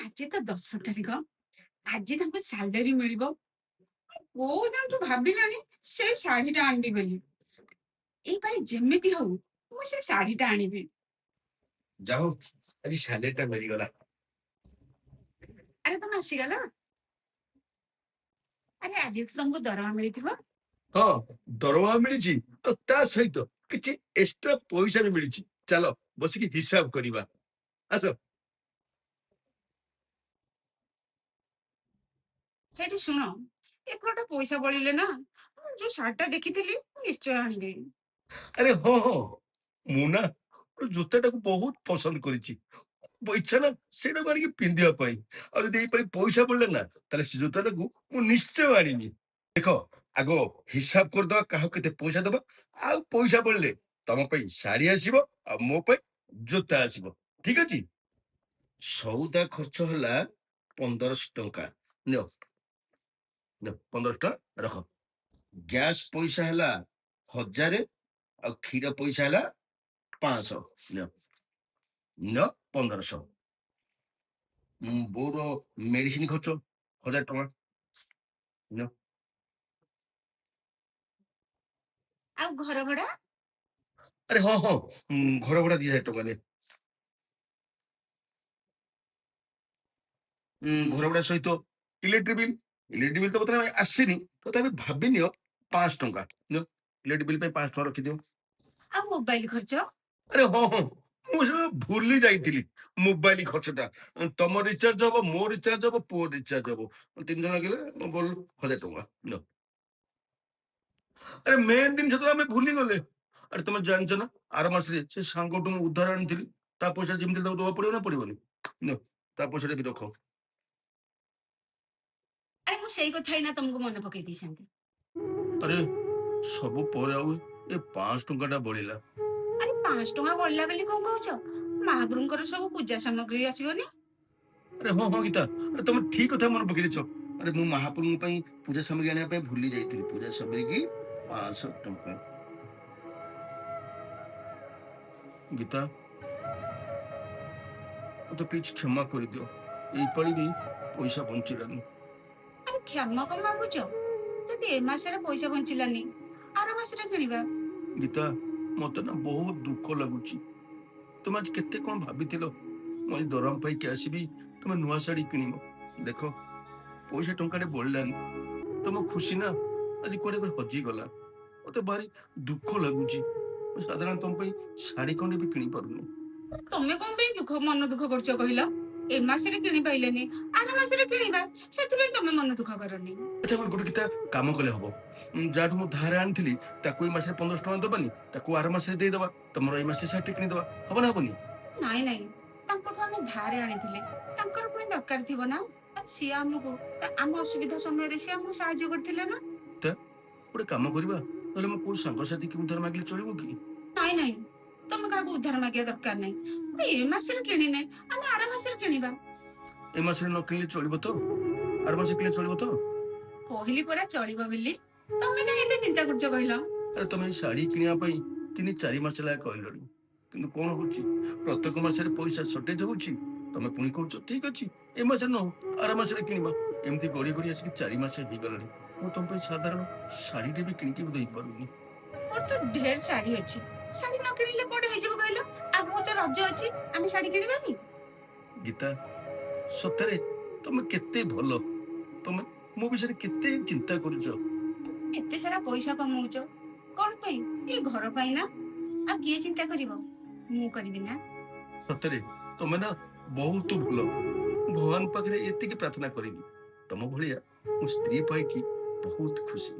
ଆଜି ତ 10 ତାରିଖ। ଆଜି ତାଙ୍କୁ ସାଲାରୀ ମିଳିବ। କୋଉ ଦିନଠୁ ଭାବିଲାଣି ସେଇ ଶାଢୀଟା ଆଣିବି ବୋଲି। ଏଇ ପାଳି ଯେମିତି ହଉ ମୁଁ ସେ ଶାଢୀଟା ଆଣିବି। ଯା ହଉ ଆଜି ସାଲେରିଟା ମିଳିଗଲା। ଆରେ ତମେ ଆସିଗଲ? ଆରେ ଆଜି ତ ତମକୁ ଦରମା ମିଳିଥିବ। ହଁ, ଦରମା ମିଳିଛି ଆଉ ତା ସହିତ କିଛି ଏକ୍ସଟ୍ରା ପଇସା ବି ମିଳିଛି। ଚାଲ ବସିକି ହିସାବ କରିବା। ଆସ। ହେଇଠି ଶୁଣ, ଏଥରଟା ପଇସା ବଳିଲେ ନା ମୁଁ ଯୋଉ ଶାଢୀଟା ଦେଖିଥିଲି ମୁଁ ନିଶ୍ଚୟ ଆଣିବି। ଆରେ ହଁ ହଁ, ମୁଁ ନା ଜୋତାଟାକୁ ବହୁତ ପସନ୍ଦ କରିଛି। ଇଚ୍ଛା ନା ସେଇଟାକୁ ଆଣିକି ପିନ୍ଧିବା ପାଇଁ। ଆଉ ଯଦି ଏଇପାଳି ପଇସା ପଡିଲା ନା ତାହେଲେ ସେ ଜୋତାଟାକୁ ମୁଁ ନିଶ୍ଚୟ ଆଣିବି। ଦେଖ, ଆଗ ହିସାବ କରିଦବା କାହାକୁ କେତେ ପଇସା ଦବା। ଆଉ ପଇସା ବଳିଲେ ତମ ପାଇଁ ଶାଢୀ ଆସିବ ଆଉ ମୋ ପାଇଁ ଜୋତା ଆସିବ। ଠିକ ଅଛି? ସଉଦା ଖର୍ଚ୍ଚ ହେଲା 1500 ଟଙ୍କା। ନିଅ, ନିଅ 1500 ଟଙ୍କା ରଖ। ଗ୍ୟାସ୍ ପଇସା ହେଲା 1000, ଆଉ କ୍ଷୀର ପଇସା ହେଲା 500। ନିଅ, ନିଅ 1500। ବୋଉର ମେଡିସିନ ଖର୍ଚ୍ଚ 1000 ଟଙ୍କା। ନିଅ। ଆଉ ଘର ଭଡା? ଆରେ ହଁ ହଁ, ଘର ଭଡା 2000 ଟଙ୍କା ନେ। ଘର ଭଡା ସହିତ ଇଲେକ୍ଟ୍ରି ବିଲ୍। ଇଲେକ୍ଟ୍ରି ବିଲ୍ ତ ବର୍ତ୍ତମାନ ଆସିନି, ତଥାପି ଭାବି ନିଅ 500 ଟଙ୍କା। ନିଅ, ଇଲେକ୍ଟ୍ରି ବିଲ୍ ପାଇଁ 500 ଟଙ୍କା ରଖିଦିଅ। ଆଉ ମୋବାଇଲ ଖର୍ଚ୍ଚ? ଆରେ ହଁ ହଁ, ମୁଁ ସେଟା ଭୁଲି ଯାଇଥିଲି। ମୋବାଇଲ ଖର୍ଚ୍ଚଟା ତମ ରିଚାର୍ଜ ହବ, ମୋ ରିଚାର୍ଜ ହବ, ପୁଅ ରିଚାର୍ଜ ହବ। 3 ଜଣ ଲାଗିଲେ ବୋଲ 1000 ଟଙ୍କା। ନିଅ। ଆରେ ମେନ୍ ଜିନିଷ ତ ଆମେ ଭୁଲି ଗଲେ। ଆରେ ତମେ ଜାଣିଛ ନା, ଆର ମାସରେ ସେ ସାଙ୍ଗଠୁ ମୁଁ ଉଦ୍ଧାର ଆଣିଥିଲି। ତା ପଇସା ଯେମିତି ତାକୁ ଦବାକୁ ପଡିବ ନା ପଡିବନି? ନିଅ, ତା ପଇସାଟା ବି ରଖ। ଆରେ ମୁଁ ସେଇ କଥା ଏଇନା ତମକୁ ମନେ ପକେଇ ଦେଇଛନ୍ତି। ଆରେ ସବୁ ପରେ ଆଉ ଏ 500 ଟଙ୍କା ବଳିଲା। ଆରେ 5 ଟଙ୍କା ବଳିଲା ବୋଲି କଣ କହୁଛ? ମହାପ୍ରଭୁଙ୍କର ସବୁ ପୂଜା ସାମଗ୍ରୀ ଆସିବନି? ଆରେ ହଁ ହଁ ଗୀତା, ଆରେ ତମେ ଠିକ କଥା ମନେ ପକେଇ ଦେଇଛ। ଆରେ ମୁଁ ମହାପ୍ରଭୁଙ୍କ ପାଇଁ ପୂଜା ସାମଗ୍ରୀ ଆଣିବା ପାଇଁ ଭୁଲି ଯାଇଥିଲି। ପୂଜା ସାମଗ୍ରୀ 500 ଟଙ୍କା। ଗୀତା, ମତେ ପ୍ଲିଜ କ୍ଷମା କରିଦିଅ। ଏଇପାଳି ବି ପଇସା ବଞ୍ଚିଲାନି। ଆରେ କ୍ଷମା କଣ ମାଗୁଛ? ଯଦି ଏ ମାସରେ ପଇସା ବଞ୍ଚିଲାନି, ଆର ମାସରେ କିଣିବା। ଗୀତା, ମତେ ନା ବହୁତ ଦୁଃଖ ଲାଗୁଛି। ତମେ ଆଜି କେତେ କଣ ଭାବିଥିଲ। ମୁଁ ଆଜି ଦରମା ପାଇକି ଆସିବି, ତମେ ନୂଆ ଶାଢୀ କିଣିବ। ଦେଖ, ପଇସା ଟଙ୍କାଟେ ବଳିଲାନି। ତମ ଖୁସି ନା ଆଜି କୁଆଡେ ଗୋଟେ ହଜିଗଲା। ମତେ ଭାରି ଦୁଃଖ ଲାଗୁଛି। ମୁଁ ସାଧାରଣତଃ ତମ ପାଇଁ ଶାଢୀ ଖଣ୍ଡେ ବି କିଣି ପାରୁନି। ତମେ କଣ ପାଇଁ ମନ ଦୁଃଖ କରୁଛ କହିଲ? ଏ ମାସରେ କିଣି ପାଇଲେନି, ଆର ମାସରେ କିଣିବା। ସେଥିପାଇଁ ତମେ ମନ ଦୁଃଖ କରନି। ଆଚ୍ଛା, ଗୋଟେ କିତା କାମ କଲେ ହବ। ଯାହାଠୁ ମୁଁ ଧାର ଆଣିଥିଲି ତାକୁ ଏଇ ମାସରେ 1500 ଟଙ୍କା ଦବାନି, ତାକୁ ଆର ମାସରେ ଦେଇଦବା। ତମର ଏଇ ମାସରେ ଶାଢୀ କିଣିଦବା। ହବ ନା ହବନି? ନାଇଁ ନାଇଁ, ତାଙ୍କଠୁ ଆମେ ଧାରେ ଆଣିଥିଲେ, ତାଙ୍କର ପୁଣି ଦରକାର ଥିବ ନା। ଆଉ ସିଏ ଆମକୁ ଆମ ଅସୁବିଧା ସମୟରେ ସିଏ ଆମକୁ ସାହାଯ୍ୟ କରିଥିଲେ ନା। ତା ଗୋଟେ କାମ କରିବା, ନହେଲେ ମୁଁ କୋଉ ସାଙ୍ଗସାଥି କି ଉଧାର ମାଗିଲେ ଚଳିବ କି? ନାଇଁ ନାଇଁ, ତମେ କାହାକୁ ଉଧାର ମାଗିବା ଦରକାର ନାହିଁ। ଏ ମାସରେ କିଣିନେ ଆମେ ଆର ମାସରେ କିଣିବା। ଏ ମାସରେ ନ କିଣିଲେ ଚଳିବ ତ? ଆର ମାସରେ କିଣିଲେ ଚଳିବ ତ? କହିଲି ପରା ଚଳିବ ବୋଲି। ତମେ କାହିଁ ଏତେ ଚିନ୍ତା କରୁଛ କହିଲ? ଆରେ ତମେ ଏଇ ଶାଢୀ କିଣିବା ପାଇଁ 3-4 ମାସ ହେଲା କହିଲଣି, କିନ୍ତୁ କଣ ହଉଛି, ପ୍ରତ୍ୟେକ ମାସରେ ପଇସା ସର୍ଟେଜ ହଉଛି। ତମେ ପୁଣି କହୁଛ ଠିକ ଅଛି, ଏ ମାସରେ ନ ହଉ ଆର ମାସରେ କିଣିବା। ଏମିତି ଗଡି ଗଡି ଆସିକି 4 ମାସ ହେଇଗଲାଣି। ମୁଁ ତମ ପାଇଁ ସାଧାରଣ ଶାଢୀଟେ ବି କିଣିକି ଦେଇପାରୁନି। ମୋର ତ ଢେର ଶାଢୀ ଅଛି। ଶାଢୀ ନ କିଣିଲେ କୋଉଠି ହେଇଯିବ କହିଲ? ଆଗକୁ ତ ରଜ ଅଛି, ଆମେ ଶାଢୀ କିଣିବାନି? ଗୀତା, ସତରେ ତମେ କେତେ ଭଲ। ତମେ ମୋ ବିଷୟରେ କେତେ ଚିନ୍ତା କରୁଛ। ଏତେ ସାରା ପଇସା କମଉଛ କଣ ପାଇଁ? ଏଇ ଘର ପାଇଁ ନା। ଆଉ କିଏ ଚିନ୍ତା କରିବ? ମୁଁ କରିବି ନା। ସତରେ ତମେ ନା ବହୁତ ଭଲ। ଭଗବାନ ପାଖରେ ଏତିକି ପ୍ରାର୍ଥନା କରିବି, ତମ ଭଳିଆ ମୋ ସ୍ତ୍ରୀ ପାଇକି ବହୁତ ଖୁସି।